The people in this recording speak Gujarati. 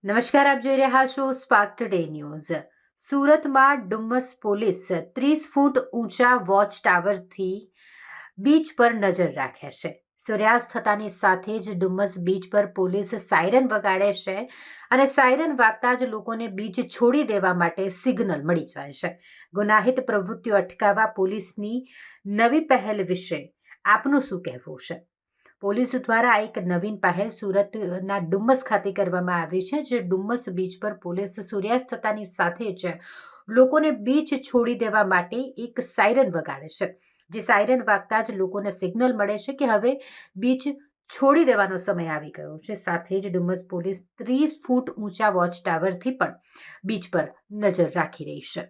નમસ્કાર, આપ જોઈ રહ્યા છો સ્પાર્ક ટુડે ન્યૂઝ. સુરતમાં ડુમ્મસ પોલીસ 30 ફૂટ ઊંચા વોચ ટાવરથી બીચ પર નજર રાખે છે. સૂર્યાસ્ત થતાની સાથે જ ડુમ્મસ બીચ પર પોલીસ સાયરન વગાડે છે અને સાયરન વાગતા જ લોકોને બીચ છોડી દેવા માટે સિગ્નલ મળી જાય છે. ગુનાહિત પ્રવૃત્તિઓ અટકાવવા પોલીસની નવી પહેલ વિશે આપનું શું કહેવું છે? પોલીસ દ્વારા એક નવીન પહેલ સુરતના ડુમ્મસ ખાતે કરવામાં આવી છે, જે ડુમ્મસ બીચ પર પોલીસ સૂર્યાસ્ત થતાની સાથે જ લોકોને બીચ છોડી દેવા માટે એક સાયરન વગાડે છે. જે સાયરન વાગતા જ લોકોને સિગ્નલ મળે છે કે હવે બીચ છોડી દેવાનો સમય આવી ગયો છે. સાથે જ ડુમ્મસ પોલીસ 30 ફૂટ ઊંચા વોચ ટાવરથી પણ બીચ પર નજર રાખી રહી છે.